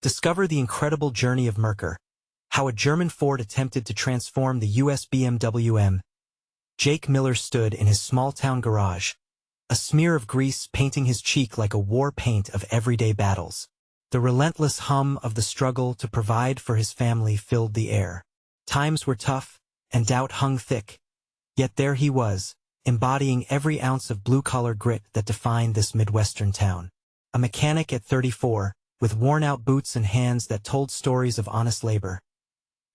Discover the incredible journey of MERKUR, how a German Ford attempted to transform the US BMW M. Jake Miller stood in his small-town garage, a smear of grease painting his cheek like a war paint of everyday battles. The relentless hum of the struggle to provide for his family filled the air. Times were tough, and doubt hung thick. Yet there he was, embodying every ounce of blue-collar grit that defined this Midwestern town. A mechanic at 34, with worn-out boots and hands that told stories of honest labor.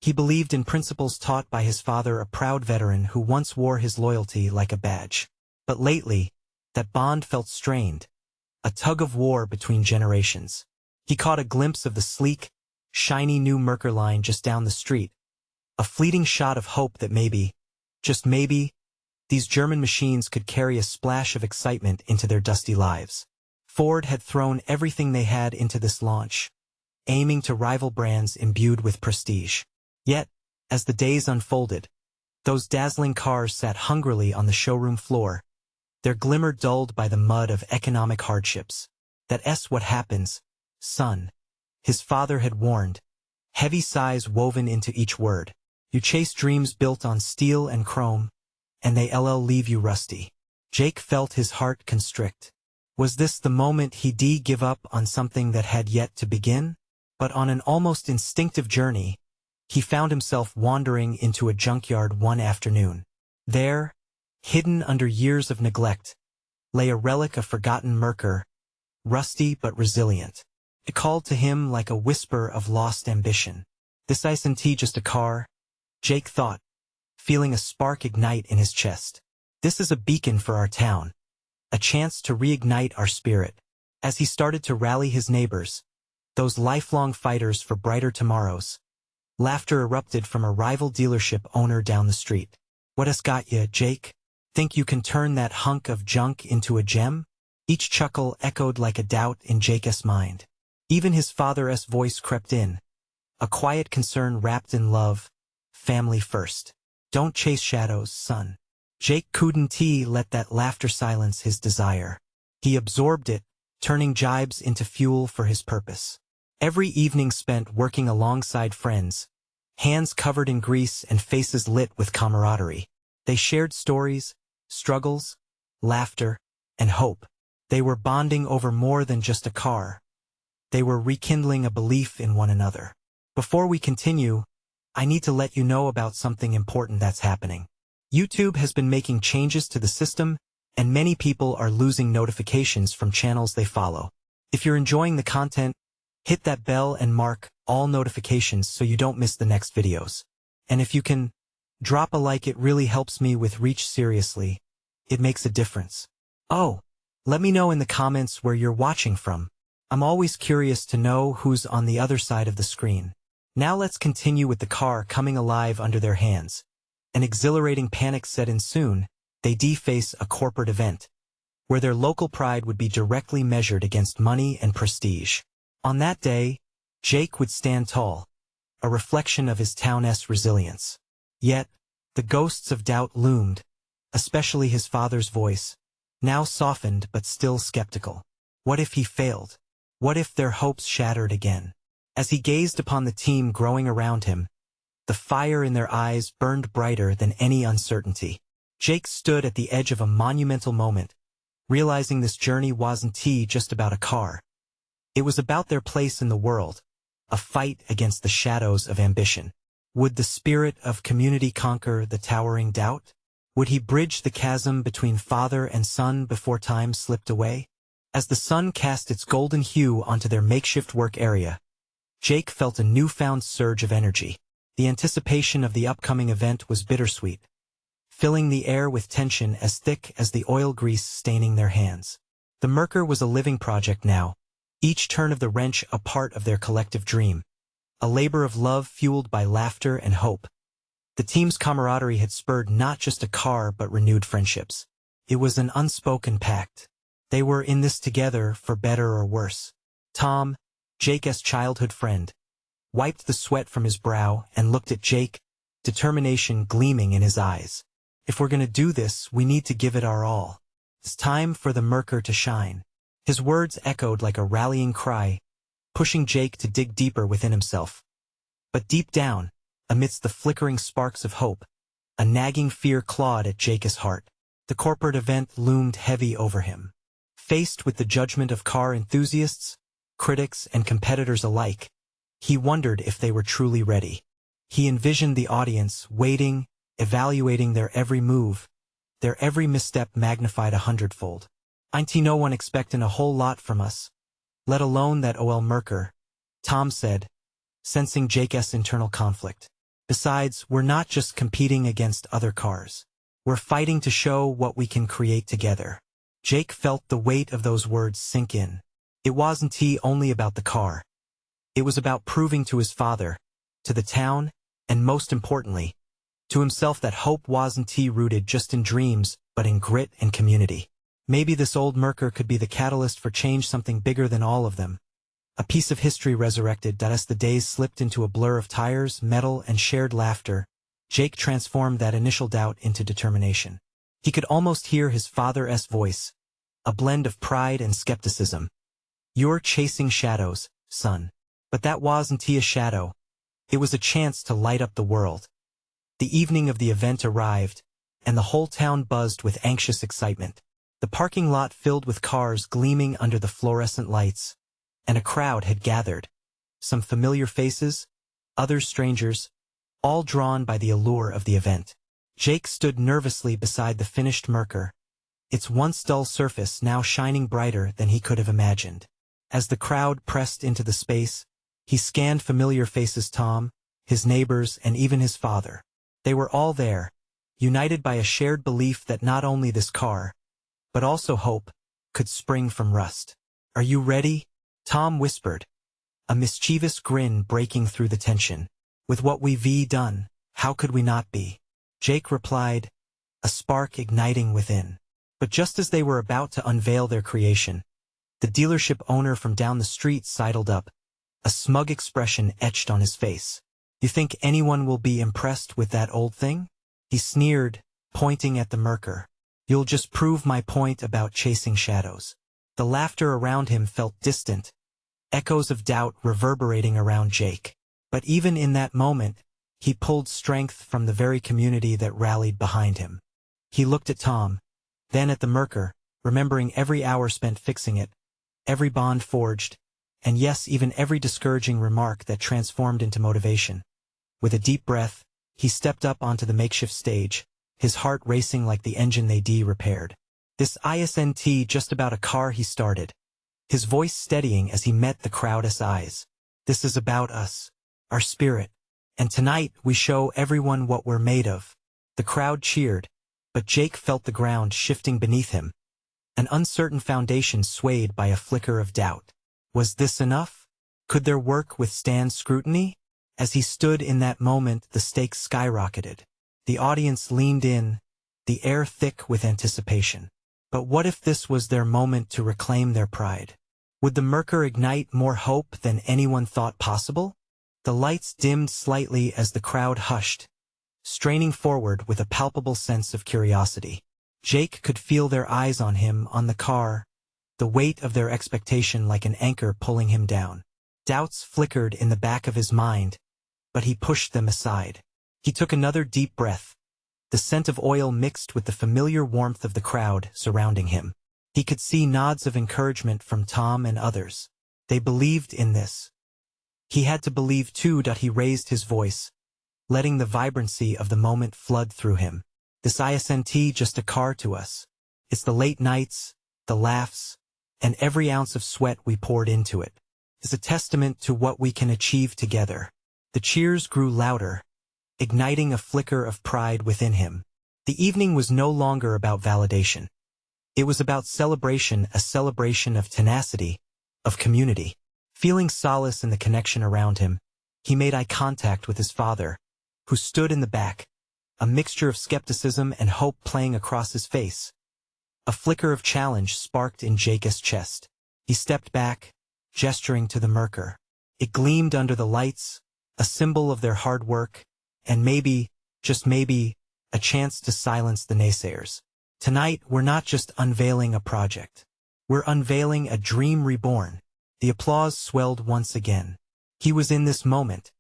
He believed in principles taught by his father, a proud veteran who once wore his loyalty like a badge. But lately, that bond felt strained, a tug-of-war between generations. He caught a glimpse of the sleek, shiny new MERKUR line just down the street, a fleeting shot of hope that maybe, just maybe, these German machines could carry a splash of excitement into their dusty lives. Ford had thrown everything they had into this launch, aiming to rival brands imbued with prestige. Yet, as the days unfolded, those dazzling cars sat hungrily on the showroom floor, their glimmer dulled by the mud of economic hardships. That's what happens, son, his father had warned, heavy sighs woven into each word. You chase dreams built on steel and chrome, and they'll leave you rusty. Jake felt his heart constrict. Was this the moment he'd give up on something that had yet to begin? But on an almost instinctive journey, he found himself wandering into a junkyard one afternoon. There, hidden under years of neglect, lay a relic of forgotten MERKUR, rusty but resilient. It called to him like a whisper of lost ambition. This isn't just a car, Jake thought, feeling a spark ignite in his chest. This is a beacon for our town, a chance to reignite our spirit. As he started to rally his neighbors, those lifelong fighters for brighter tomorrows, laughter erupted from a rival dealership owner down the street. What has got ya, Jake? Think you can turn that hunk of junk into a gem? Each chuckle echoed like a doubt in Jake's mind. Even his father's voice crept in, a quiet concern wrapped in love. Family first. Don't chase shadows, son. Jake couldn't let that laughter silence his desire. He absorbed it, turning jibes into fuel for his purpose. Every evening spent working alongside friends, hands covered in grease and faces lit with camaraderie. They shared stories, struggles, laughter, and hope. They were bonding over more than just a car. They were rekindling a belief in one another. Before we continue, I need to let you know about something important that's happening. YouTube has been making changes to the system, and many people are losing notifications from channels they follow. If you're enjoying the content, hit that bell and mark all notifications so you don't miss the next videos. And if you can, drop a like. It really helps me with reach. Seriously, it makes a difference. Oh, let me know in the comments where you're watching from. I'm always curious to know who's on the other side of the screen. Now let's continue with the car coming alive under their hands. An exhilarating panic set in soon. They'd face a corporate event, where their local pride would be directly measured against money and prestige. On that day, Jake would stand tall, a reflection of his town's resilience. Yet, the ghosts of doubt loomed, especially his father's voice, now softened but still skeptical. What if he failed? What if their hopes shattered again? As he gazed upon the team growing around him, the fire in their eyes burned brighter than any uncertainty. Jake stood at the edge of a monumental moment, realizing this journey wasn't just about a car. It was about their place in the world, a fight against the shadows of ambition. Would the spirit of community conquer the towering doubt? Would he bridge the chasm between father and son before time slipped away? As the sun cast its golden hue onto their makeshift work area, Jake felt a newfound surge of energy. The anticipation of the upcoming event was bittersweet, filling the air with tension as thick as the oil grease staining their hands. The MERKUR was a living project now, each turn of the wrench a part of their collective dream, a labor of love fueled by laughter and hope. The team's camaraderie had spurred not just a car but renewed friendships. It was an unspoken pact. They were in this together for better or worse. Tom, Jake's childhood friend, wiped the sweat from his brow and looked at Jake, determination gleaming in his eyes. If we're gonna do this, we need to give it our all. It's time for the MERKUR to shine. His words echoed like a rallying cry, pushing Jake to dig deeper within himself. But deep down, amidst the flickering sparks of hope, a nagging fear clawed at Jake's heart. The corporate event loomed heavy over him. Faced with the judgment of car enthusiasts, critics, and competitors alike, he wondered if they were truly ready. He envisioned the audience waiting, evaluating their every move, their every misstep magnified 100-fold. "Ain't no one expectin' a whole lot from us, let alone that ol' MERKUR," Tom said, sensing Jake's internal conflict. "Besides, we're not just competing against other cars. We're fighting to show what we can create together." Jake felt the weight of those words sink in. It wasn't only about the car. It was about proving to his father, to the town, and most importantly, to himself that hope wasn't rooted just in dreams, but in grit and community. Maybe this old MERKUR could be the catalyst for change, something bigger than all of them. A piece of history resurrected. As the days slipped into a blur of tires, metal, and shared laughter, Jake transformed that initial doubt into determination. He could almost hear his father's voice, a blend of pride and skepticism. "You're chasing shadows, son." But that wasn't a shadow. It was a chance to light up the world. The evening of the event arrived, and the whole town buzzed with anxious excitement. The parking lot filled with cars gleaming under the fluorescent lights, and a crowd had gathered. Some familiar faces, others strangers, all drawn by the allure of the event. Jake stood nervously beside the finished MERKUR, its once dull surface now shining brighter than he could have imagined. As the crowd pressed into the space, he scanned familiar faces: Tom, his neighbors, and even his father. They were all there, united by a shared belief that not only this car, but also hope, could spring from rust. "Are you ready?" Tom whispered, a mischievous grin breaking through the tension. "With what we've done, how could we not be?" Jake replied, a spark igniting within. But just as they were about to unveil their creation, the dealership owner from down the street sidled up, a smug expression etched on his face. "You think anyone will be impressed with that old thing?" he sneered, pointing at the MERKUR. "You'll just prove my point about chasing shadows." The laughter around him felt distant, echoes of doubt reverberating around Jake. But even in that moment, he pulled strength from the very community that rallied behind him. He looked at Tom, then at the MERKUR, remembering every hour spent fixing it, every bond forged, and yes, even every discouraging remark that transformed into motivation. With a deep breath, he stepped up onto the makeshift stage, his heart racing like the engine they'd repaired. "This isn't just about a car," he started, his voice steadying as he met the crowd's eyes. "This is about us, our spirit, and tonight we show everyone what we're made of." The crowd cheered, but Jake felt the ground shifting beneath him. An uncertain foundation swayed by a flicker of doubt. Was this enough? Could their work withstand scrutiny? As he stood in that moment, the stakes skyrocketed. The audience leaned in, the air thick with anticipation. But what if this was their moment to reclaim their pride? Would the MERKUR ignite more hope than anyone thought possible? The lights dimmed slightly as the crowd hushed, straining forward with a palpable sense of curiosity. Jake could feel their eyes on him, on the car, the weight of their expectation like an anchor pulling him down. Doubts flickered in the back of his mind, but he pushed them aside. He took another deep breath. The scent of oil mixed with the familiar warmth of the crowd surrounding him. He could see nods of encouragement from Tom and others. They believed in this. He had to believe too. He raised his voice, letting the vibrancy of the moment flood through him. "This isn't just a car to us. It's the late nights, the laughs, and every ounce of sweat we poured into it. It's a testament to what we can achieve together." The cheers grew louder, igniting a flicker of pride within him. The evening was no longer about validation. It was about celebration, a celebration of tenacity, of community. Feeling solace in the connection around him, he made eye contact with his father, who stood in the back, a mixture of skepticism and hope playing across his face. A flicker of challenge sparked in Jake's chest. He stepped back, gesturing to the MERKUR. It gleamed under the lights, a symbol of their hard work, and maybe, just maybe, a chance to silence the naysayers. Tonight, we're not just unveiling a project. We're unveiling a dream reborn. The applause swelled once again. He was in this moment,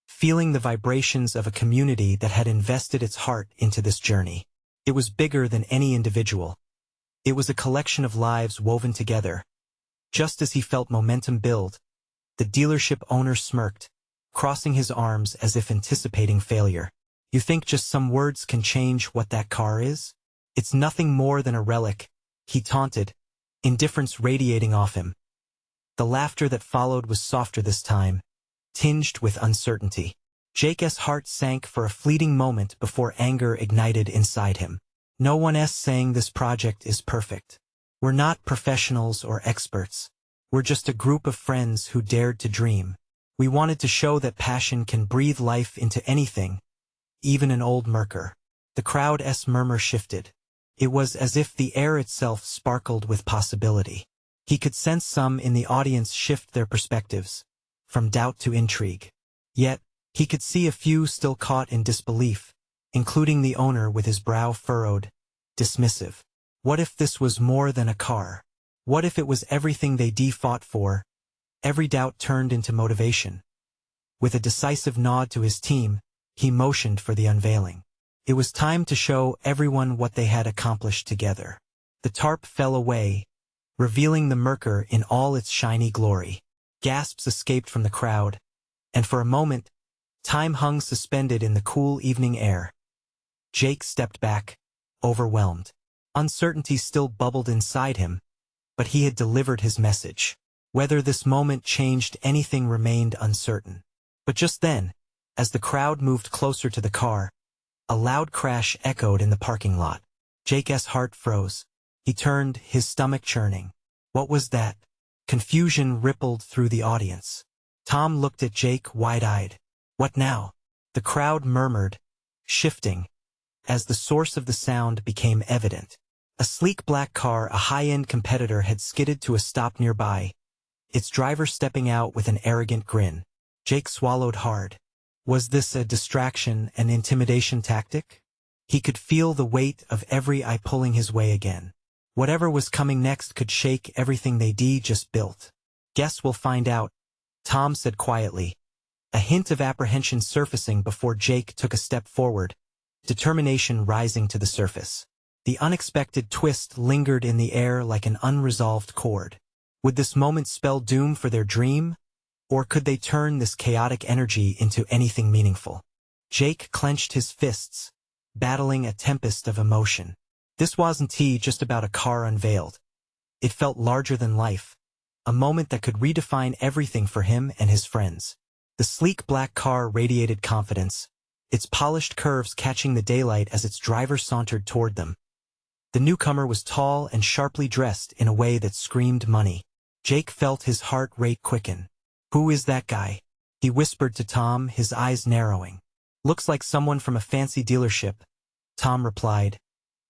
feeling the vibrations of a community that had invested its heart into this journey. It was bigger than any individual. It was a collection of lives woven together. Just as he felt momentum build, the dealership owner smirked, crossing his arms as if anticipating failure. You think just some words can change what that car is? It's nothing more than a relic, he taunted, indifference radiating off him. The laughter that followed was softer this time, tinged with uncertainty. Jake's heart sank for a fleeting moment before anger ignited inside him. No one's saying this project is perfect. We're not professionals or experts. We're just a group of friends who dared to dream. We wanted to show that passion can breathe life into anything, even an old MERKUR. The crowd's murmur shifted. It was as if the air itself sparkled with possibility. He could sense some in the audience shift their perspectives, from doubt to intrigue. Yet, he could see a few still caught in disbelief, including the owner with his brow furrowed, dismissive. What if this was more than a car? What if it was everything they fought for? Every doubt turned into motivation. With a decisive nod to his team, he motioned for the unveiling. It was time to show everyone what they had accomplished together. The tarp fell away, revealing the MERKUR in all its shiny glory. Gasps escaped from the crowd, and for a moment, time hung suspended in the cool evening air. Jake stepped back, overwhelmed. Uncertainty still bubbled inside him, but he had delivered his message. Whether this moment changed anything remained uncertain. But just then, as the crowd moved closer to the car, a loud crash echoed in the parking lot. Jake's heart froze. He turned, his stomach churning. What was that? Confusion rippled through the audience. Tom looked at Jake wide-eyed. What now? The crowd murmured, shifting, as the source of the sound became evident. A sleek black car, a high-end competitor, had skidded to a stop nearby, its driver stepping out with an arrogant grin. Jake swallowed hard. Was this a distraction, an intimidation tactic? He could feel the weight of every eye pulling his way again. Whatever was coming next could shake everything they just built. Guess we'll find out, Tom said quietly, a hint of apprehension surfacing before Jake took a step forward, determination rising to the surface. The unexpected twist lingered in the air like an unresolved chord. Would this moment spell doom for their dream? Or could they turn this chaotic energy into anything meaningful? Jake clenched his fists, battling a tempest of emotion. This wasn't just about a car unveiled. It felt larger than life, a moment that could redefine everything for him and his friends. The sleek black car radiated confidence, its polished curves catching the daylight as its driver sauntered toward them. The newcomer was tall and sharply dressed in a way that screamed money. Jake felt his heart rate quicken. Who is that guy? He whispered to Tom, his eyes narrowing. Looks like someone from a fancy dealership, Tom replied,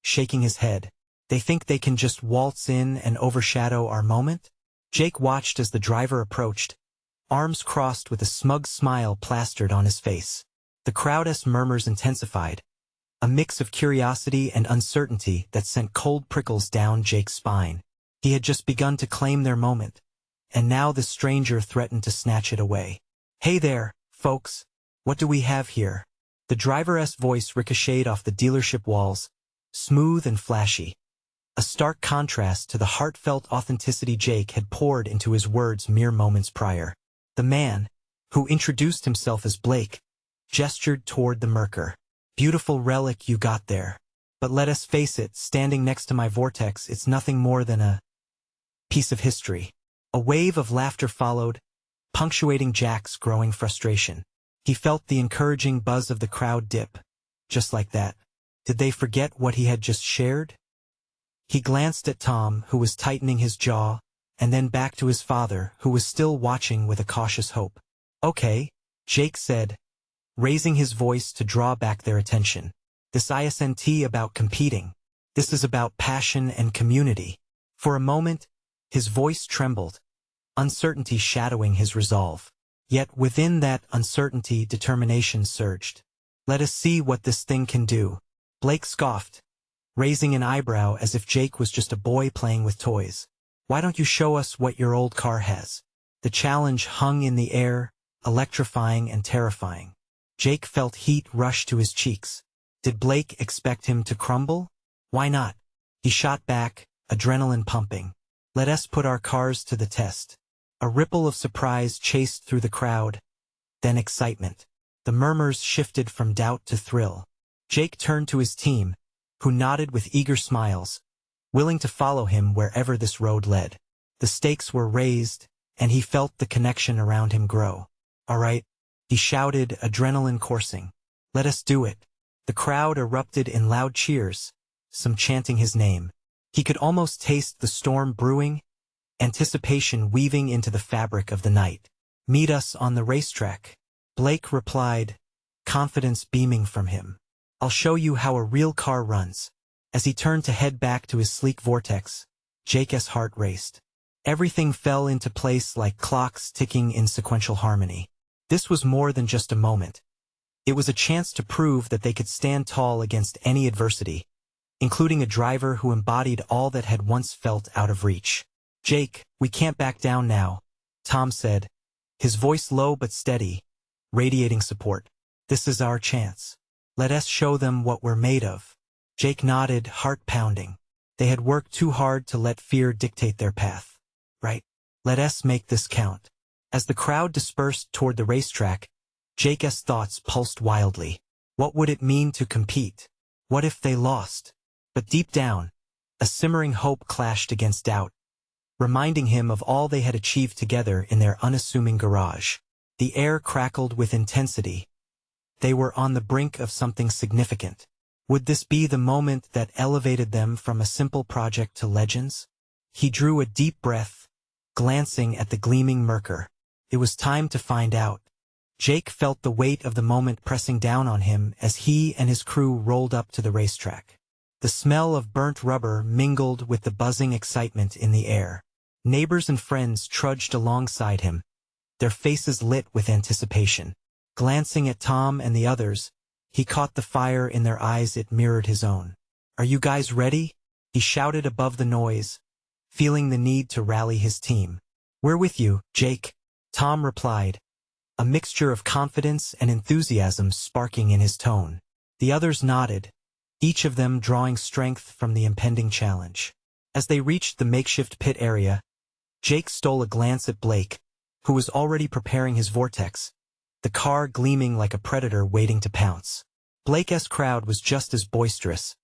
shaking his head. They think they can just waltz in and overshadow our moment? Jake watched as the driver approached, arms crossed with a smug smile plastered on his face. The crowd's murmurs intensified, a mix of curiosity and uncertainty that sent cold prickles down Jake's spine. He had just begun to claim their moment, and now the stranger threatened to snatch it away. Hey there, folks, what do we have here? The driver's voice ricocheted off the dealership walls, smooth and flashy, a stark contrast to the heartfelt authenticity Jake had poured into his words mere moments prior. The man, who introduced himself as Blake, gestured toward the MERKUR. Beautiful relic you got there. But let us face it, standing next to my Vortex, it's nothing more than a piece of history. A wave of laughter followed, punctuating Jack's growing frustration. He felt the encouraging buzz of the crowd dip. Just like that. Did they forget what he had just shared? He glanced at Tom, who was tightening his jaw, and then back to his father, who was still watching with a cautious hope. Okay, Jake said, raising his voice to draw back their attention. This isn't about competing. This is about passion and community. For a moment, his voice trembled, uncertainty shadowing his resolve. Yet within that uncertainty, determination surged. Let us see what this thing can do. Blake scoffed, raising an eyebrow as if Jake was just a boy playing with toys. Why don't you show us what your old car has? The challenge hung in the air, electrifying and terrifying. Jake felt heat rush to his cheeks. Did Blake expect him to crumble? Why not? He shot back, adrenaline pumping. Let us put our cars to the test. A ripple of surprise chased through the crowd, then excitement. The murmurs shifted from doubt to thrill. Jake turned to his team, who nodded with eager smiles, willing to follow him wherever this road led. The stakes were raised, and he felt the connection around him grow. All right, he shouted, adrenaline coursing. Let us do it. The crowd erupted in loud cheers, some chanting his name. He could almost taste the storm brewing, anticipation weaving into the fabric of the night. Meet us on the racetrack. Blake replied, confidence beaming from him. I'll show you how a real car runs. As he turned to head back to his sleek Vortex, Jake's heart raced. Everything fell into place like clocks ticking in sequential harmony. This was more than just a moment. It was a chance to prove that they could stand tall against any adversity, including a driver who embodied all that had once felt out of reach. Jake, we can't back down now, Tom said, his voice low but steady, radiating support. This is our chance. Let us show them what we're made of. Jake nodded, heart pounding. They had worked too hard to let fear dictate their path. Right? Let us make this count. As the crowd dispersed toward the racetrack, Jake's thoughts pulsed wildly. What would it mean to compete? What if they lost? But deep down, a simmering hope clashed against doubt, reminding him of all they had achieved together in their unassuming garage. The air crackled with intensity. They were on the brink of something significant. Would this be the moment that elevated them from a simple project to legends? He drew a deep breath, glancing at the gleaming MERKUR. It was time to find out. Jake felt the weight of the moment pressing down on him as he and his crew rolled up to the racetrack. The smell of burnt rubber mingled with the buzzing excitement in the air. Neighbors and friends trudged alongside him, their faces lit with anticipation. Glancing at Tom and the others, he caught the fire in their eyes. It mirrored his own. Are you guys ready? He shouted above the noise, feeling the need to rally his team. We're with you, Jake, Tom replied, a mixture of confidence and enthusiasm sparking in his tone. The others nodded, each of them drawing strength from the impending challenge. As they reached the makeshift pit area, Jake stole a glance at Blake, who was already preparing his Vortex, the car gleaming like a predator waiting to pounce. Blake's crowd was just as boisterous,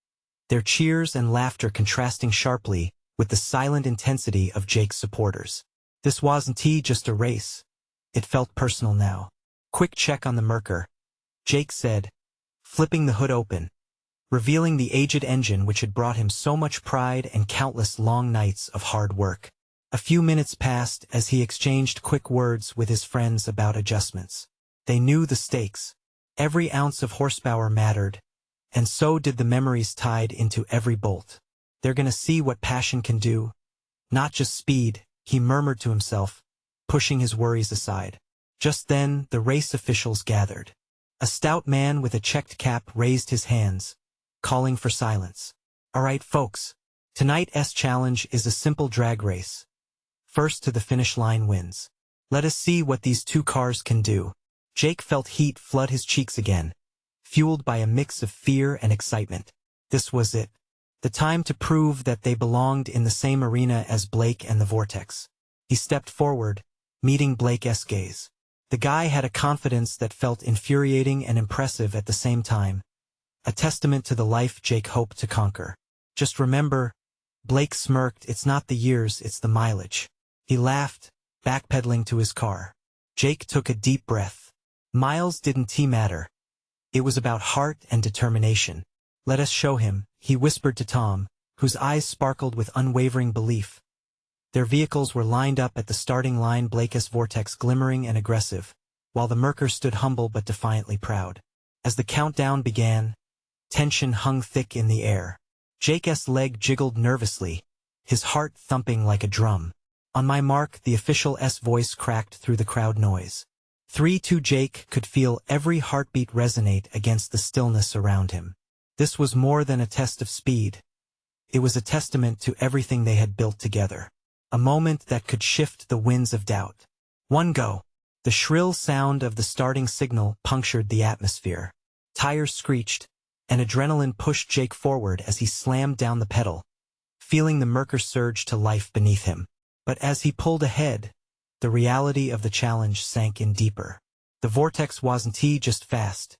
their cheers and laughter contrasting sharply with the silent intensity of Jake's supporters. This wasn't just a race. It felt personal now. Quick check on the MERKUR, Jake said, flipping the hood open, revealing the aged engine which had brought him so much pride and countless long nights of hard work. A few minutes passed as he exchanged quick words with his friends about adjustments. They knew the stakes. Every ounce of horsepower mattered, and so did the memories tied into every bolt. They're gonna see what passion can do, not just speed, he murmured to himself, pushing his worries aside. Just then, the race officials gathered. A stout man with a checked cap raised his hands, calling for silence. All right, folks. Tonight's challenge is a simple drag race. First to the finish line wins. Let us see what these two cars can do. Jake felt heat flood his cheeks again, fueled by a mix of fear and excitement. This was it. The time to prove that they belonged in the same arena as Blake and the Vortex. He stepped forward, meeting Blake's gaze. The guy had a confidence that felt infuriating and impressive at the same time, a testament to the life Jake hoped to conquer. Just remember, Blake smirked, it's not the years, it's the mileage. He laughed, backpedaling to his car. Jake took a deep breath. Miles didn't matter. It was about heart and determination. Let us show him, he whispered to Tom, whose eyes sparkled with unwavering belief. Their vehicles were lined up at the starting line, Blake's Vortex glimmering and aggressive, while the MERKUR stood humble but defiantly proud. As the countdown began, tension hung thick in the air. Jake's leg jiggled nervously, his heart thumping like a drum. On my mark, the official's voice cracked through the crowd noise. 3-2. Jake could feel every heartbeat resonate against the stillness around him. This was more than a test of speed. It was a testament to everything they had built together. A moment that could shift the winds of doubt. One go. The shrill sound of the starting signal punctured the atmosphere. Tires screeched, and adrenaline pushed Jake forward as he slammed down the pedal, feeling the MERKUR surge to life beneath him. But as he pulled ahead, the reality of the challenge sank in deeper. The vortex wasn't just fast.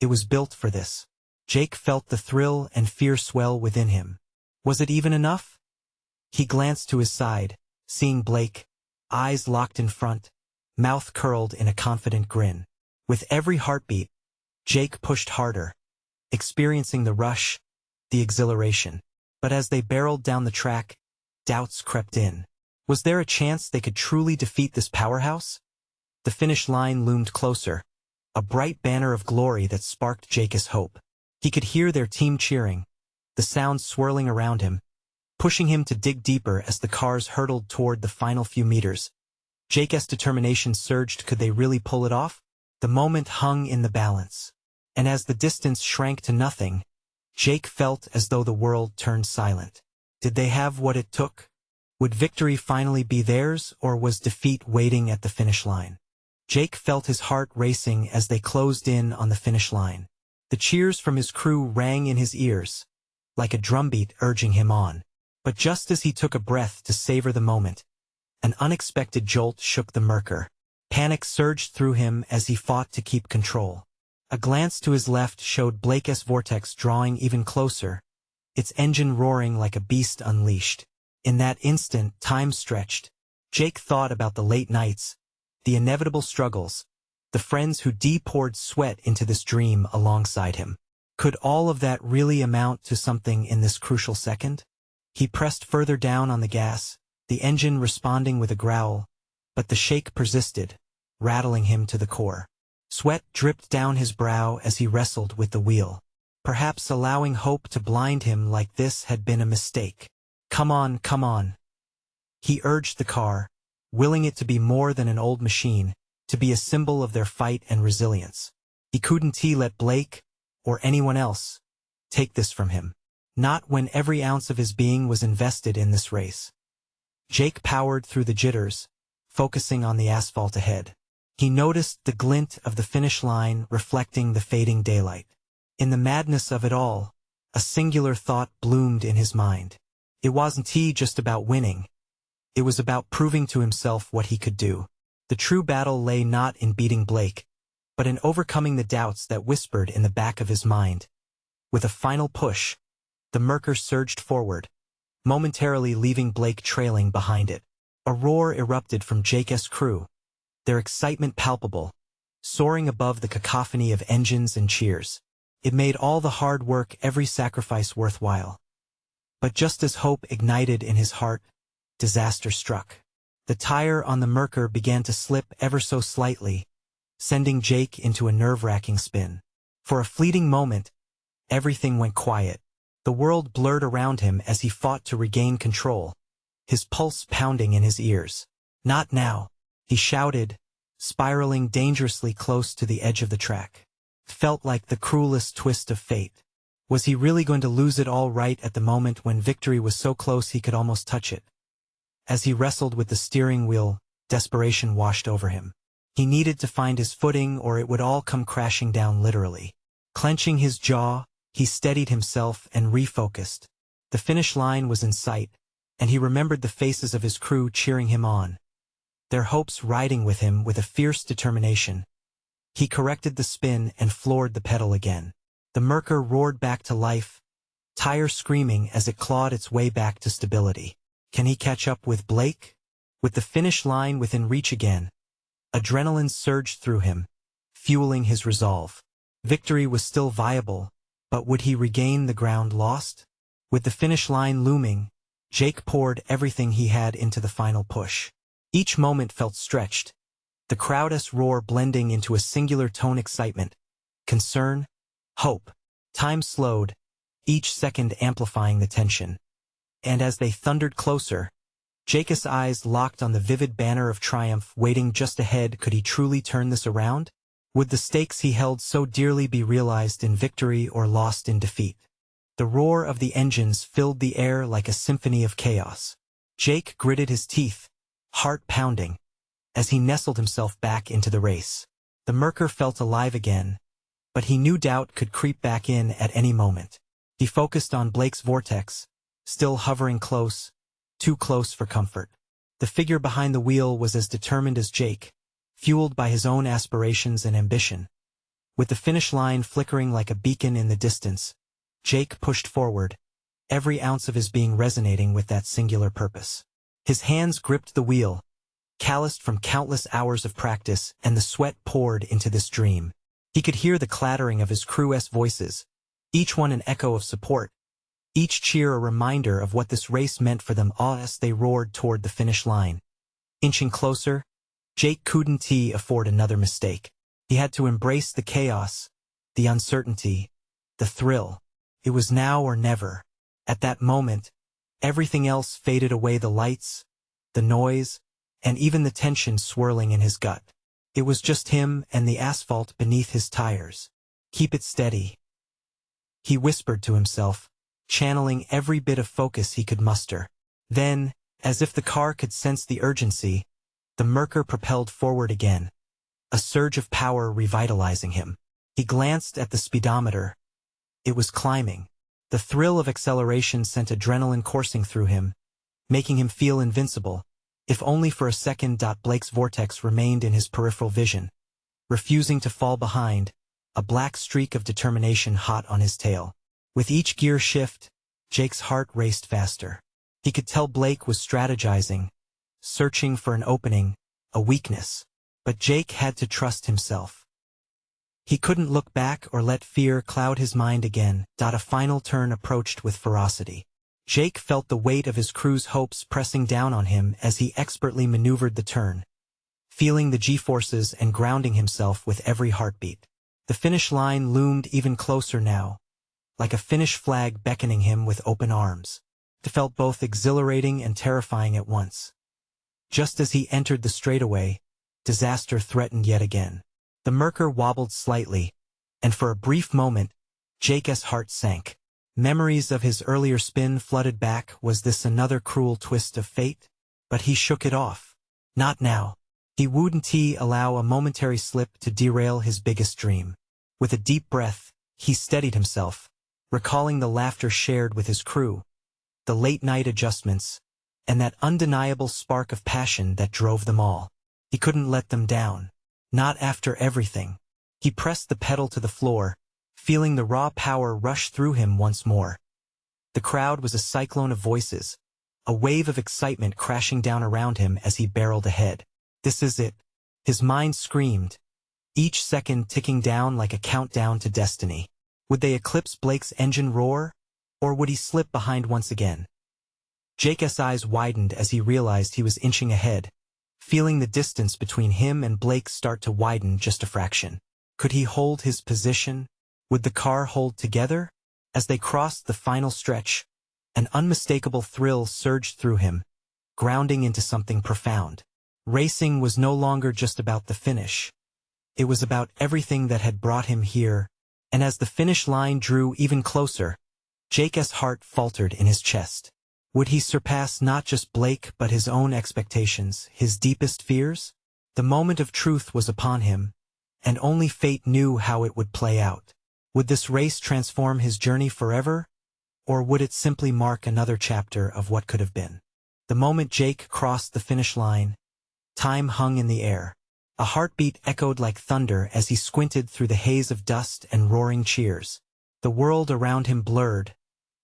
It was built for this. Jake felt the thrill and fear swell within him. Was it even enough? He glanced to his side, seeing Blake, eyes locked in front, mouth curled in a confident grin. With every heartbeat, Jake pushed harder, experiencing the rush, the exhilaration. But as they barreled down the track, doubts crept in. Was there a chance they could truly defeat this powerhouse? The finish line loomed closer, a bright banner of glory that sparked Jake's hope. He could hear their team cheering, the sound swirling around him, pushing him to dig deeper as the cars hurtled toward the final few meters. Jake's determination surged. Could they really pull it off? The moment hung in the balance. And as the distance shrank to nothing, Jake felt as though the world turned silent. Did they have what it took? Would victory finally be theirs, or was defeat waiting at the finish line? Jake felt his heart racing as they closed in on the finish line. The cheers from his crew rang in his ears, like a drumbeat urging him on. But just as he took a breath to savor the moment, an unexpected jolt shook the MERKUR. Panic surged through him as he fought to keep control. A glance to his left showed Blake's vortex drawing even closer, its engine roaring like a beast unleashed. In that instant, time stretched. Jake thought about the late nights, the inevitable struggles, the friends who poured sweat into this dream alongside him. Could all of that really amount to something in this crucial second? He pressed further down on the gas, the engine responding with a growl, but the shake persisted, rattling him to the core. Sweat dripped down his brow as he wrestled with the wheel. Perhaps allowing hope to blind him like this had been a mistake. Come on, come on. He urged the car, willing it to be more than an old machine, to be a symbol of their fight and resilience. He couldn't let Blake, or anyone else, take this from him. Not when every ounce of his being was invested in this race. Jake powered through the jitters, focusing on the asphalt ahead. He noticed the glint of the finish line reflecting the fading daylight. In the madness of it all, a singular thought bloomed in his mind. It wasn't just about winning. It was about proving to himself what he could do. The true battle lay not in beating Blake, but in overcoming the doubts that whispered in the back of his mind. With a final push, the MERKUR surged forward, momentarily leaving Blake trailing behind it. A roar erupted from Jake's crew, their excitement palpable, soaring above the cacophony of engines and cheers. It made all the hard work, every sacrifice worthwhile. But just as hope ignited in his heart, disaster struck. The tire on the MERKUR began to slip ever so slightly, sending Jake into a nerve-wracking spin. For a fleeting moment, everything went quiet. The world blurred around him as he fought to regain control, his pulse pounding in his ears. Not now, he shouted, spiraling dangerously close to the edge of the track. Felt like the cruelest twist of fate. Was he really going to lose it all right at the moment when victory was so close he could almost touch it? As he wrestled with the steering wheel, desperation washed over him. He needed to find his footing or it would all come crashing down literally. Clenching his jaw, he steadied himself and refocused. The finish line was in sight, and he remembered the faces of his crew cheering him on, their hopes riding with him with a fierce determination. He corrected the spin and floored the pedal again. The MERKUR roared back to life, tire screaming as it clawed its way back to stability. Can he catch up with Blake? With the finish line within reach again, adrenaline surged through him, fueling his resolve. Victory was still viable, but would he regain the ground lost? With the finish line looming, Jake poured everything he had into the final push. Each moment felt stretched, the crowd's roar blending into a singular tone: excitement, concern, hope. Time slowed, each second amplifying the tension. And as they thundered closer, Jake's eyes locked on the vivid banner of triumph waiting just ahead. Could he truly turn this around? Would the stakes he held so dearly be realized in victory or lost in defeat? The roar of the engines filled the air like a symphony of chaos. Jake gritted his teeth, heart pounding, as he nestled himself back into the race. The MERKUR felt alive again, but he knew doubt could creep back in at any moment. He focused on Blake's vortex, still hovering close, too close for comfort. The figure behind the wheel was as determined as Jake, fueled by his own aspirations and ambition. With the finish line flickering like a beacon in the distance, Jake pushed forward, every ounce of his being resonating with that singular purpose. His hands gripped the wheel, calloused from countless hours of practice, and the sweat poured into this dream. He could hear the clattering of his crew's voices, each one an echo of support, each cheer a reminder of what this race meant for them all as they roared toward the finish line. Inching closer, Jake couldn't afford another mistake. He had to embrace the chaos, the uncertainty, the thrill. It was now or never. At that moment, everything else faded away, the lights, the noise, and even the tension swirling in his gut. It was just him and the asphalt beneath his tires. "Keep it steady," he whispered to himself, channeling every bit of focus he could muster. Then, as if the car could sense the urgency, the MERKUR propelled forward again, a surge of power revitalizing him. He glanced at the speedometer. It was climbing. The thrill of acceleration sent adrenaline coursing through him, making him feel invincible, if only for a second. Blake's vortex remained in his peripheral vision, refusing to fall behind, a black streak of determination hot on his tail. With each gear shift, Jake's heart raced faster. He could tell Blake was strategizing, searching for an opening, a weakness. But Jake had to trust himself. He couldn't look back or let fear cloud his mind again. A final turn approached with ferocity. Jake felt the weight of his crew's hopes pressing down on him as he expertly maneuvered the turn, feeling the G-forces and grounding himself with every heartbeat. The finish line loomed even closer now, like a Finnish flag beckoning him with open arms. It felt both exhilarating and terrifying at once. Just as he entered the straightaway, disaster threatened yet again. The MERKUR wobbled slightly, and for a brief moment, Jake's heart sank. Memories of his earlier spin flooded back. Was this another cruel twist of fate? But he shook it off. Not now. He wouldn't allow a momentary slip to derail his biggest dream. With a deep breath, he steadied himself, recalling the laughter shared with his crew, the late-night adjustments, and that undeniable spark of passion that drove them all. He couldn't let them down. Not after everything. He pressed the pedal to the floor, feeling the raw power rush through him once more. The crowd was a cyclone of voices, a wave of excitement crashing down around him as he barreled ahead. This is it, his mind screamed, each second ticking down like a countdown to destiny. Would they eclipse Blake's engine roar, or would he slip behind once again? Jake's eyes widened as he realized he was inching ahead, feeling the distance between him and Blake start to widen just a fraction. Could he hold his position? Would the car hold together? As they crossed the final stretch, an unmistakable thrill surged through him, grounding into something profound. Racing was no longer just about the finish. It was about everything that had brought him here, and as the finish line drew even closer, Jake's heart faltered in his chest. Would he surpass not just Blake but his own expectations, his deepest fears? The moment of truth was upon him, and only fate knew how it would play out. Would this race transform his journey forever, or would it simply mark another chapter of what could have been? The moment Jake crossed the finish line, time hung in the air. A heartbeat echoed like thunder as he squinted through the haze of dust and roaring cheers. The world around him blurred,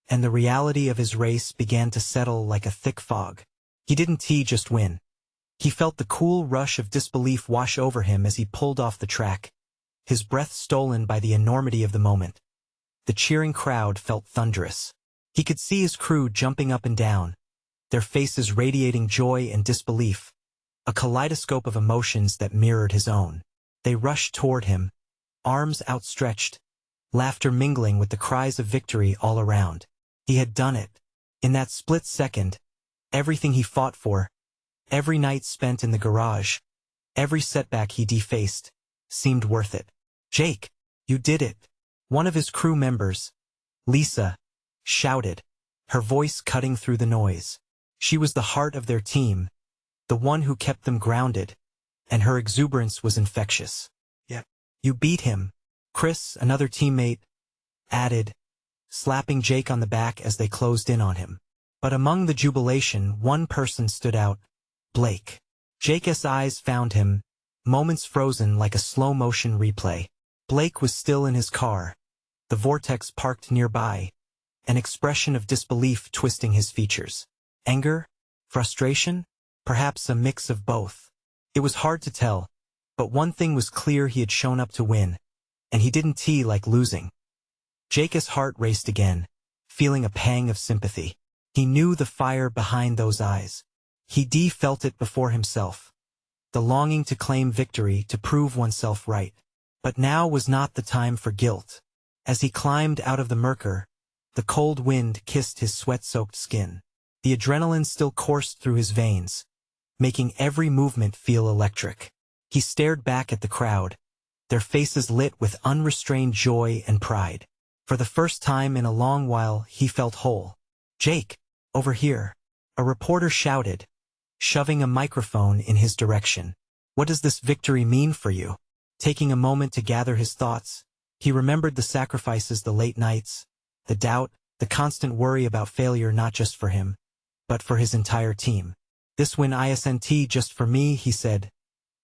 and the reality of his race began to settle like a thick fog. He didn't just win. He felt the cool rush of disbelief wash over him as he pulled off the track, his breath stolen by the enormity of the moment. The cheering crowd felt thunderous. He could see his crew jumping up and down, their faces radiating joy and disbelief, a kaleidoscope of emotions that mirrored his own. They rushed toward him, arms outstretched, laughter mingling with the cries of victory all around. He had done it. In that split second, everything he fought for, every night spent in the garage, every setback he defaced, seemed worth it. "Jake, you did it!" One of his crew members, Lisa, shouted, her voice cutting through the noise. She was the heart of their team, the one who kept them grounded, and her exuberance was infectious. "Yeah, you beat him," Chris, another teammate, added, slapping Jake on the back as they closed in on him. But among the jubilation, one person stood out: Blake. Jake's eyes found him, moments frozen like a slow-motion replay. Blake was still in his car, the Vortex parked nearby, an expression of disbelief twisting his features. Anger? Frustration? Perhaps a mix of both. It was hard to tell, but one thing was clear: he had shown up to win, and he didn't like losing. Jake's heart raced again, feeling a pang of sympathy. He knew the fire behind those eyes. He felt it before himself. The longing to claim victory, to prove oneself right. But now was not the time for guilt. As he climbed out of the MERKUR, the cold wind kissed his sweat-soaked skin. The adrenaline still coursed through his veins, making every movement feel electric. He stared back at the crowd, their faces lit with unrestrained joy and pride. For the first time in a long while, he felt whole. "Jake, over here," a reporter shouted, shoving a microphone in his direction. "What does this victory mean for you?" Taking a moment to gather his thoughts, he remembered the sacrifices, the late nights, the doubt, the constant worry about failure, not just for him, but for his entire team. "This win isn't just for me," he said,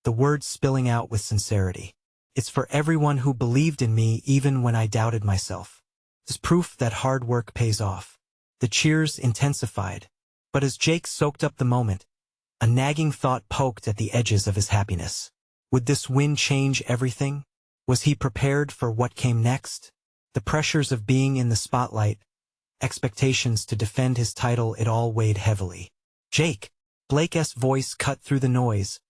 the words spilling out with sincerity. "It's for everyone who believed in me even when I doubted myself. It's proof that hard work pays off." The cheers intensified, but as Jake soaked up the moment, a nagging thought poked at the edges of his happiness. Would this win change everything? Was he prepared for what came next? The pressures of being in the spotlight, expectations to defend his title, it all weighed heavily. "Jake!" Blake's voice cut through the noise,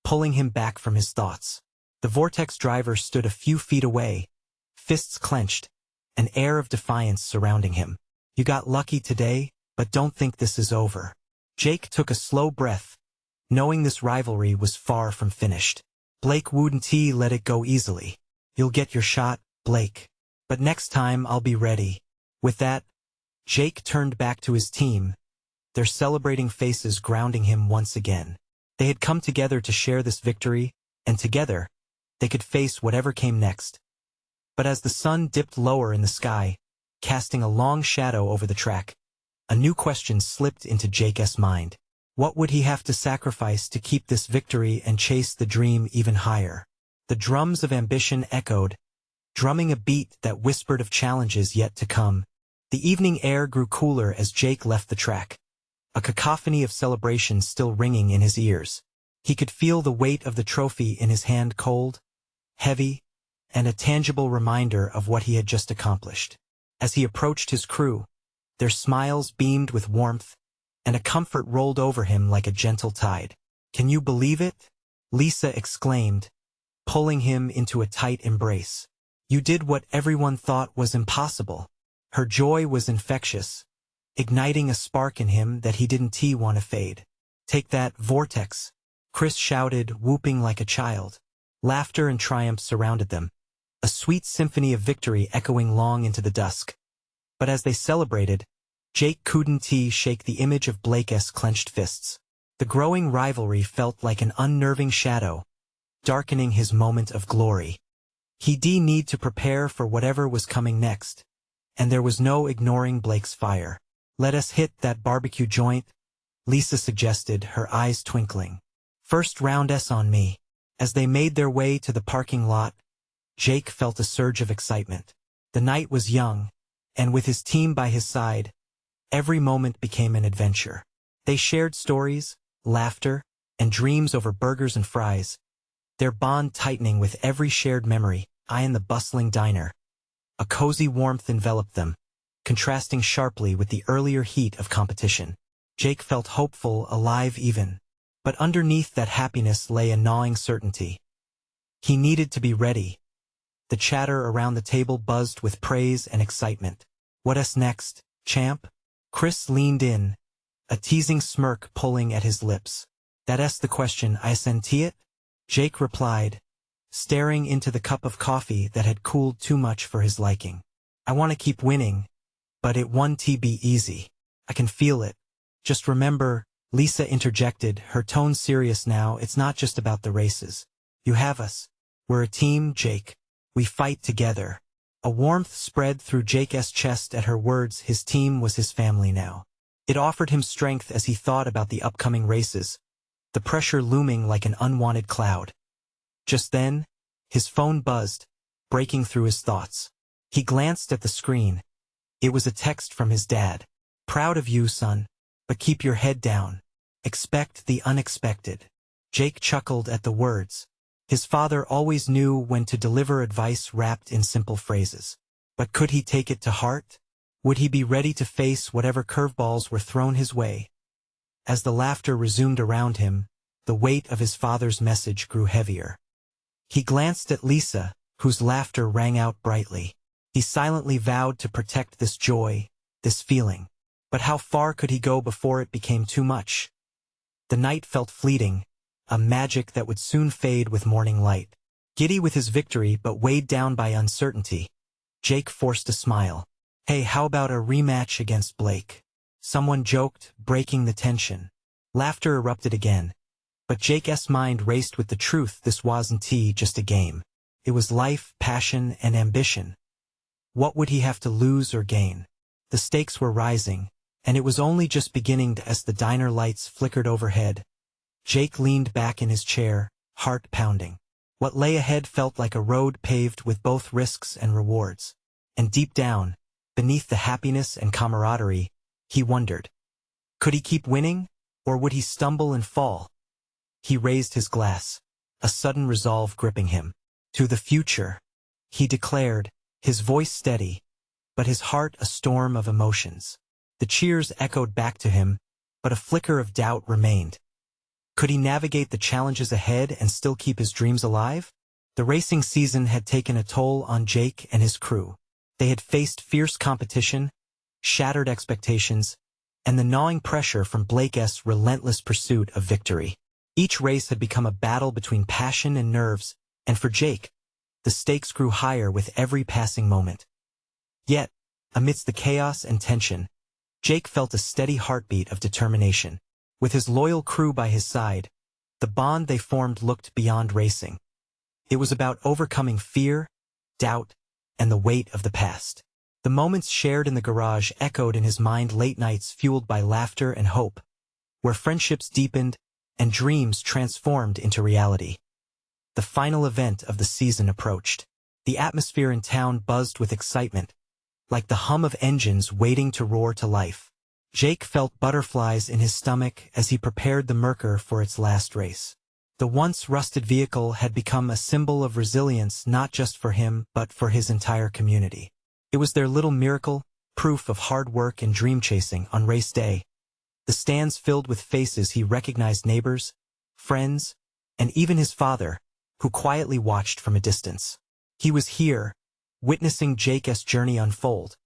pulling him back from his thoughts. The Vortex driver stood a few feet away, fists clenched, an air of defiance surrounding him. "You got lucky today, but don't think this is over." Jake took a slow breath, knowing this rivalry was far from finished. Blake wouldn't let it go easily. "You'll get your shot, Blake. But next time I'll be ready." With that, Jake turned back to his team, their celebrating faces grounding him once again. They had come together to share this victory, and together, they could face whatever came next. But as the sun dipped lower in the sky, casting a long shadow over the track, a new question slipped into Jake's mind. What would he have to sacrifice to keep this victory and chase the dream even higher? The drums of ambition echoed, drumming a beat that whispered of challenges yet to come. The evening air grew cooler as Jake left the track, a cacophony of celebration still ringing in his ears. He could feel the weight of the trophy in his hand, cold, heavy, and a tangible reminder of what he had just accomplished. As he approached his crew, their smiles beamed with warmth, and a comfort rolled over him like a gentle tide. "Can you believe it?" Lisa exclaimed, pulling him into a tight embrace. "You did what everyone thought was impossible." Her joy was infectious, igniting a spark in him that he didn't want to fade. "Take that, Vortex," Chris shouted, whooping like a child. Laughter and triumph surrounded them, a sweet symphony of victory echoing long into the dusk. But as they celebrated, Jake couldn't shake the image of Blake's clenched fists. The growing rivalry felt like an unnerving shadow, darkening his moment of glory. He'd need to prepare for whatever was coming next, and there was no ignoring Blake's fire. "Let us hit that barbecue joint," Lisa suggested, her eyes twinkling. "First round on me." As they made their way to the parking lot, Jake felt a surge of excitement. The night was young, and with his team by his side, every moment became an adventure. They shared stories, laughter, and dreams over burgers and fries, their bond tightening with every shared memory. In the bustling diner, a cozy warmth enveloped them, contrasting sharply with the earlier heat of competition. Jake felt hopeful, alive even. But underneath that happiness lay a gnawing certainty. He needed to be ready. The chatter around the table buzzed with praise and excitement. "What's next, champ?" Chris leaned in, a teasing smirk pulling at his lips. "That's the question, isn't it?" Jake replied, staring into the cup of coffee that had cooled too much for his liking. "I want to keep winning, but it won't be easy. I can feel it. Just remember, Lisa interjected, her tone serious now. It's not just about the races. You have us. We're a team, Jake. We fight together. A warmth spread through Jake's chest at her words. His team was his family now. It offered him strength as he thought about the upcoming races, the pressure looming like an unwanted cloud. Just then, his phone buzzed, breaking through his thoughts. He glanced at the screen. It was a text from his dad. Proud of you, son. But keep your head down. Expect the unexpected. Jake chuckled at the words. His father always knew when to deliver advice wrapped in simple phrases. But could he take it to heart? Would he be ready to face whatever curveballs were thrown his way? As the laughter resumed around him, the weight of his father's message grew heavier. He glanced at Lisa, whose laughter rang out brightly. He silently vowed to protect this joy, this feeling. But how far could he go before it became too much? The night felt fleeting, a magic that would soon fade with morning light. Giddy with his victory but weighed down by uncertainty, Jake forced a smile. Hey, how about a rematch against Blake? Someone joked, breaking the tension. Laughter erupted again. But Jake's mind raced with the truth. This wasn't just a game. It was life, passion, and ambition. What would he have to lose or gain? The stakes were rising, and it was only just beginning as the diner lights flickered overhead. Jake leaned back in his chair, heart pounding. What lay ahead felt like a road paved with both risks and rewards. And deep down, beneath the happiness and camaraderie, he wondered. Could he keep winning, or would he stumble and fall? He raised his glass, a sudden resolve gripping him. To the future, he declared, his voice steady, but his heart a storm of emotions. The cheers echoed back to him, but a flicker of doubt remained. Could he navigate the challenges ahead and still keep his dreams alive? The racing season had taken a toll on Jake and his crew. They had faced fierce competition, shattered expectations, and the gnawing pressure from Blake's relentless pursuit of victory. Each race had become a battle between passion and nerves, and for Jake, the stakes grew higher with every passing moment. Yet, amidst the chaos and tension, Jake felt a steady heartbeat of determination. With his loyal crew by his side, the bond they formed looked beyond racing. It was about overcoming fear, doubt, and the weight of the past. The moments shared in the garage echoed in his mind, late nights fueled by laughter and hope, where friendships deepened and dreams transformed into reality. The final event of the season approached. The atmosphere in town buzzed with excitement, like the hum of engines waiting to roar to life. Jake felt butterflies in his stomach as he prepared the MERKUR for its last race. The once rusted vehicle had become a symbol of resilience not just for him but for his entire community. It was their little miracle, proof of hard work and dream chasing on race day. The stands filled with faces he recognized, neighbors, friends, and even his father, who quietly watched from a distance. He was here, witnessing Jake's journey unfold.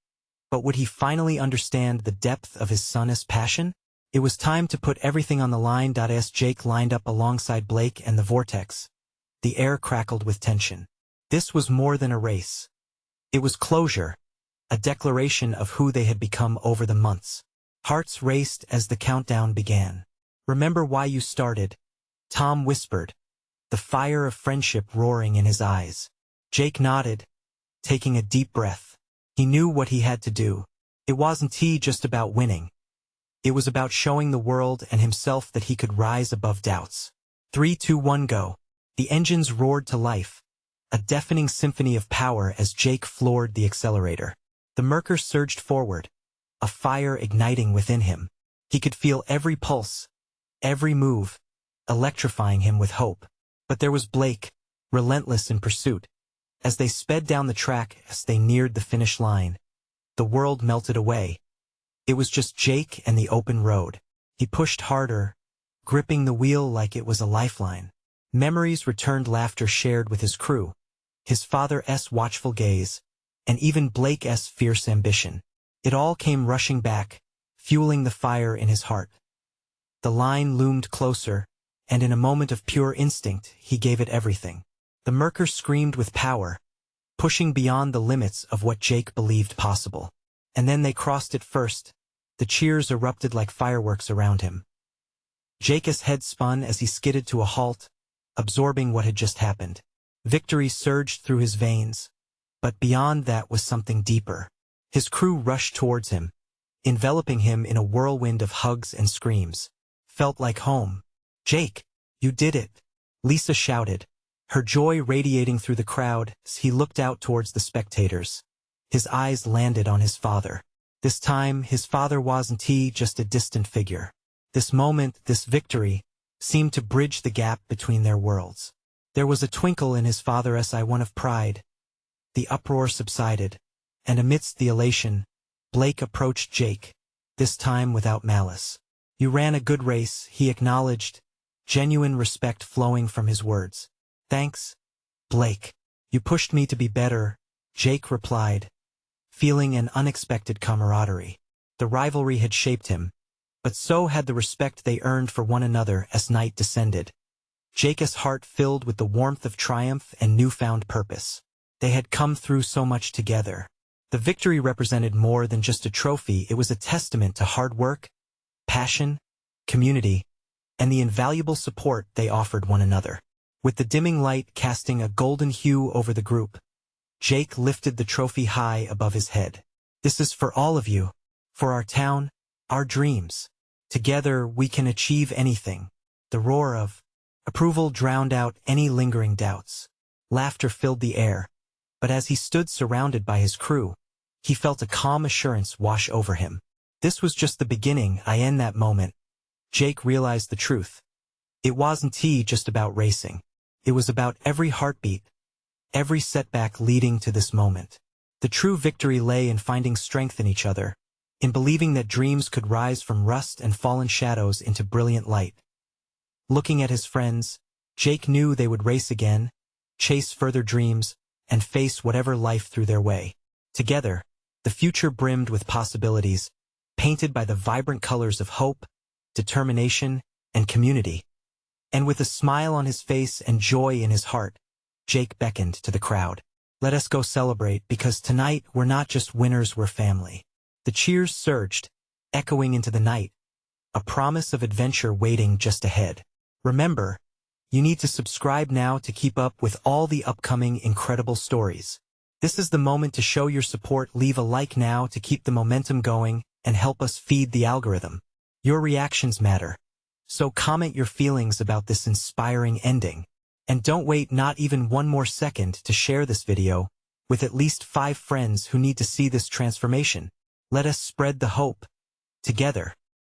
But would he finally understand the depth of his son's passion? It was time to put everything on the line. As Jake lined up alongside Blake and the vortex, the air crackled with tension. This was more than a race. It was closure, a declaration of who they had become over the months. Hearts raced as the countdown began. Remember why you started? Tom whispered, the fire of friendship roaring in his eyes. Jake nodded, taking a deep breath. He knew what he had to do. It wasn't just about winning. It was about showing the world and himself that he could rise above doubts. 3, 2, 1, go. The engines roared to life, a deafening symphony of power as Jake floored the accelerator. The MERKUR surged forward, a fire igniting within him. He could feel every pulse, every move, electrifying him with hope. But there was Blake, relentless in pursuit. As they sped down the track, as they neared the finish line, the world melted away. It was just Jake and the open road. He pushed harder, gripping the wheel like it was a lifeline. Memories returned, laughter shared with his crew, his father's watchful gaze, and even Blake's fierce ambition. It all came rushing back, fueling the fire in his heart. The line loomed closer, and in a moment of pure instinct, he gave it everything. The MERKUR screamed with power, pushing beyond the limits of what Jake believed possible. And then they crossed it first. The cheers erupted like fireworks around him. Jake's head spun as he skidded to a halt, absorbing what had just happened. Victory surged through his veins, but beyond that was something deeper. His crew rushed towards him, enveloping him in a whirlwind of hugs and screams. Felt like home. "Jake, you did it!" Lisa shouted, her joy radiating through the crowd as he looked out towards the spectators. His eyes landed on his father. This time, his father wasn't just a distant figure. This moment, this victory, seemed to bridge the gap between their worlds. There was a twinkle in his father's eye, one of pride. The uproar subsided, and amidst the elation, Blake approached Jake, this time without malice. "You ran a good race," he acknowledged, genuine respect flowing from his words. "Thanks, Blake. You pushed me to be better," Jake replied, feeling an unexpected camaraderie. The rivalry had shaped him, but so had the respect they earned for one another as night descended. Jake's heart filled with the warmth of triumph and newfound purpose. They had come through so much together. The victory represented more than just a trophy. It was a testament to hard work, passion, community, and the invaluable support they offered one another. With the dimming light casting a golden hue over the group, Jake lifted the trophy high above his head. "This is for all of you, for our town, our dreams. Together we can achieve anything." The roar of approval drowned out any lingering doubts. Laughter filled the air, but as he stood surrounded by his crew, he felt a calm assurance wash over him. This was just the beginning. In that moment, Jake realized the truth. It wasn't just about racing. It was about every heartbeat, every setback leading to this moment. The true victory lay in finding strength in each other, in believing that dreams could rise from rust and fallen shadows into brilliant light. Looking at his friends, Jake knew they would race again, chase further dreams, and face whatever life threw their way. Together, the future brimmed with possibilities, painted by the vibrant colors of hope, determination, and community. And with a smile on his face and joy in his heart, Jake beckoned to the crowd. "Let us go celebrate, because tonight we're not just winners, we're family." The cheers surged, echoing into the night, a promise of adventure waiting just ahead. Remember, you need to subscribe now to keep up with all the upcoming incredible stories. This is the moment to show your support. Leave a like now to keep the momentum going and help us feed the algorithm. Your reactions matter, so comment your feelings about this inspiring ending. And don't wait not even one more second to share this video with at least 5 friends who need to see this transformation. Let us spread the hope together.